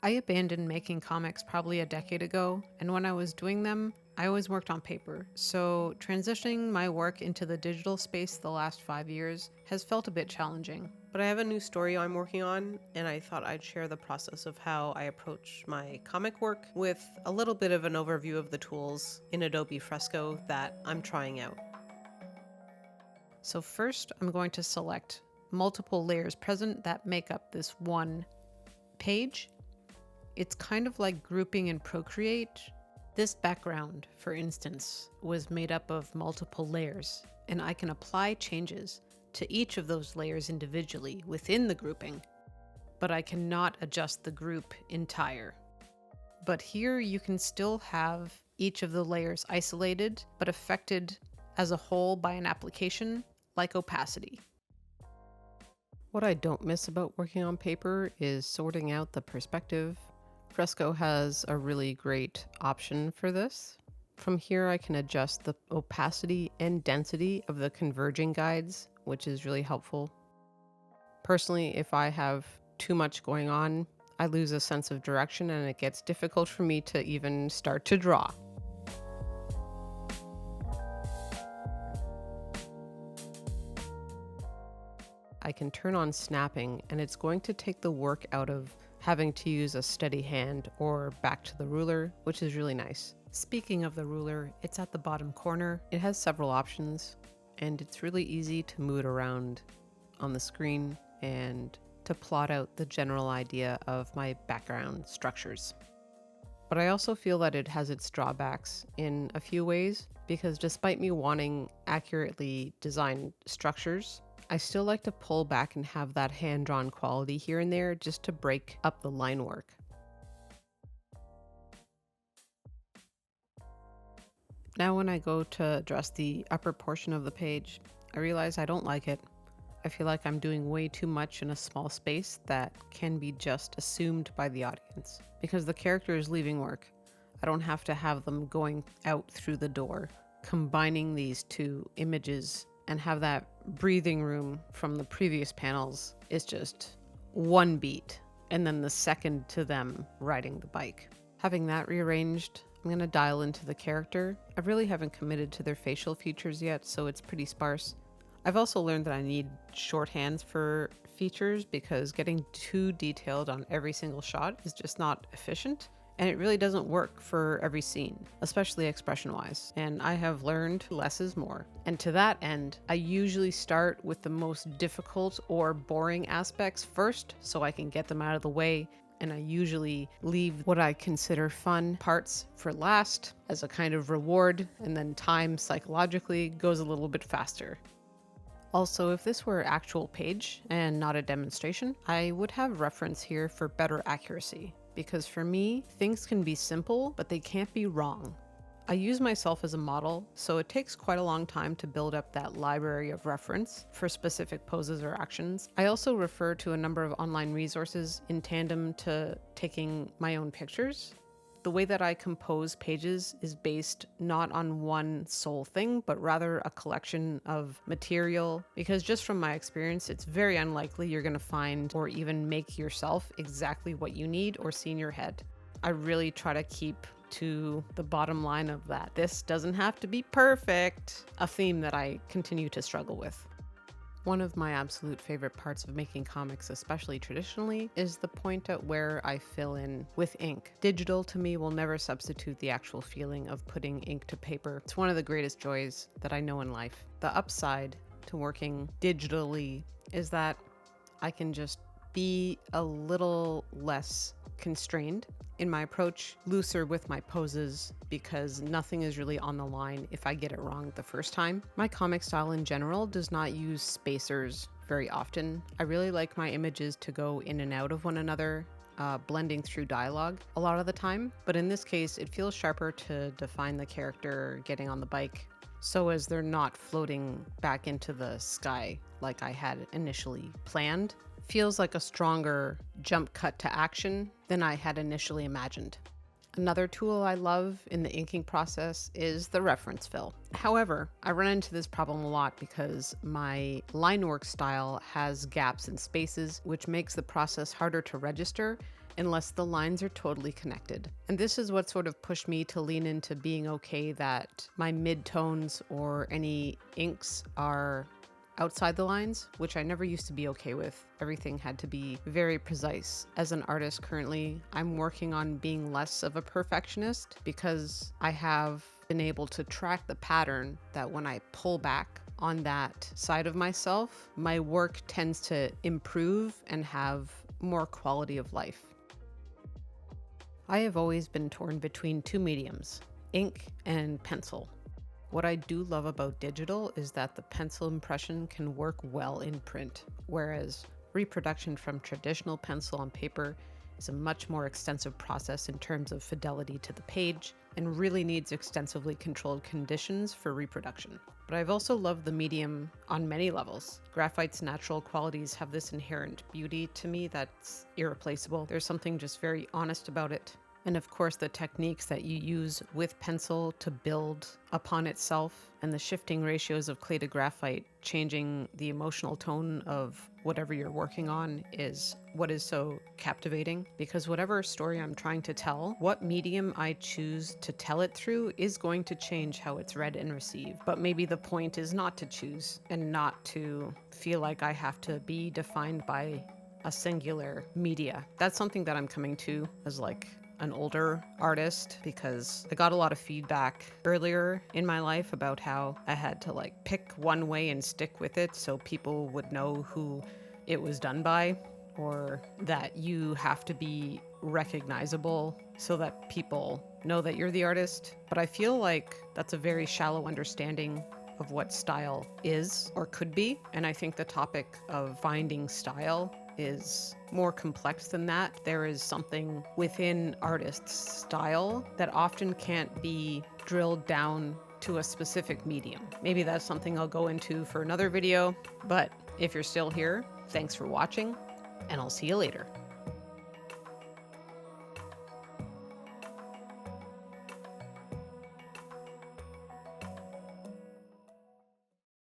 I abandoned making comics probably a decade ago, and when I was doing them, I always worked on paper. So transitioning my work into the digital space the last 5 years has felt a bit challenging. But I have a new story I'm working on, and I thought I'd share the process of how I approach my comic work with a little bit of an overview of the tools in Adobe Fresco that I'm trying out. So first, I'm going to select multiple layers present that make up this one page. It's kind of like grouping in Procreate. This background, for instance, was made up of multiple layers, and I can apply changes to each of those layers individually within the grouping, but I cannot adjust the group entire. But here you can still have each of the layers isolated, but affected as a whole by an application like opacity. What I don't miss about working on paper is sorting out the perspective. Fresco has a really great option for this. From here, I can adjust the opacity and density of the converging guides, which is really helpful. Personally, if I have too much going on, I lose a sense of direction and it gets difficult for me to even start to draw. I can turn on snapping, and it's going to take the work out of having to use a steady hand or back to the ruler, which is really nice. Speaking of the ruler, it's at the bottom corner. It has several options, and it's really easy to move it around on the screen and to plot out the general idea of my background structures. But I also feel that it has its drawbacks in a few ways, because despite me wanting accurately designed structures, I still like to pull back and have that hand-drawn quality here and there just to break up the line work. Now when I go to address the upper portion of the page, I realize I don't like it. I feel like I'm doing way too much in a small space that can be just assumed by the audience. Because the character is leaving work, I don't have to have them going out through the door. Combining these two images and have that breathing room from the previous panels is just one beat, and then the second to them riding the bike. Having that rearranged, I'm going to dial into the character. I really haven't committed to their facial features yet, so it's pretty sparse. I've also learned that I need shorthands for features because getting too detailed on every single shot is just not efficient. And it really doesn't work for every scene, especially expression-wise. And I have learned less is more. And to that end, I usually start with the most difficult or boring aspects first so I can get them out of the way. And I usually leave what I consider fun parts for last as a kind of reward, and then time psychologically goes a little bit faster. Also, if this were actual page and not a demonstration, I would have reference here for better accuracy. Because for me, things can be simple, but they can't be wrong. I use myself as a model, so it takes quite a long time to build up that library of reference for specific poses or actions. I also refer to a number of online resources in tandem to taking my own pictures. The way that I compose pages is based not on one sole thing, but rather a collection of material, because just from my experience, it's very unlikely you're going to find or even make yourself exactly what you need or see in your head. I really try to keep to the bottom line of that. This doesn't have to be perfect, a theme that I continue to struggle with. One of my absolute favorite parts of making comics, especially traditionally, is the point at where I fill in with ink. Digital to me will never substitute the actual feeling of putting ink to paper. It's one of the greatest joys that I know in life. The upside to working digitally is that I can just be a little less constrained in my approach, looser with my poses, because nothing is really on the line if I get it wrong the first time. My comic style in general does not use spacers very often. I really like my images to go in and out of one another, blending through dialogue a lot of the time. But in this case, it feels sharper to define the character getting on the bike, so as they're not floating back into the sky like I had initially planned. Feels like a stronger jump cut to action than I had initially imagined. Another tool I love in the inking process is the reference fill. However, I run into this problem a lot because my line work style has gaps and spaces, which makes the process harder to register unless the lines are totally connected. And this is what sort of pushed me to lean into being okay that my mid-tones or any inks are outside the lines, which I never used to be okay with. Everything had to be very precise. As an artist currently, I'm working on being less of a perfectionist because I have been able to track the pattern that when I pull back on that side of myself, my work tends to improve and have more quality of life. I have always been torn between two mediums, ink and pencil. What I do love about digital is that the pencil impression can work well in print, whereas reproduction from traditional pencil on paper is a much more extensive process in terms of fidelity to the page and really needs extensively controlled conditions for reproduction. But I've also loved the medium on many levels. Graphite's natural qualities have this inherent beauty to me that's irreplaceable. There's something just very honest about it. And of course, the techniques that you use with pencil to build upon itself and the shifting ratios of clay to graphite, changing the emotional tone of whatever you're working on is what is so captivating. Because whatever story I'm trying to tell, what medium I choose to tell it through is going to change how it's read and received. But maybe the point is not to choose and not to feel like I have to be defined by a singular media. That's something that I'm coming to as like an older artist, because I got a lot of feedback earlier in my life about how I had to like pick one way and stick with it so people would know who it was done by, or that you have to be recognizable so that people know that you're the artist. But I feel like that's a very shallow understanding of what style is or could be. And I think the topic of finding style is more complex than that. There is something within artists' style that often can't be drilled down to a specific medium. Maybe that's something I'll go into for another video, but if you're still here, thanks for watching, and I'll see you later.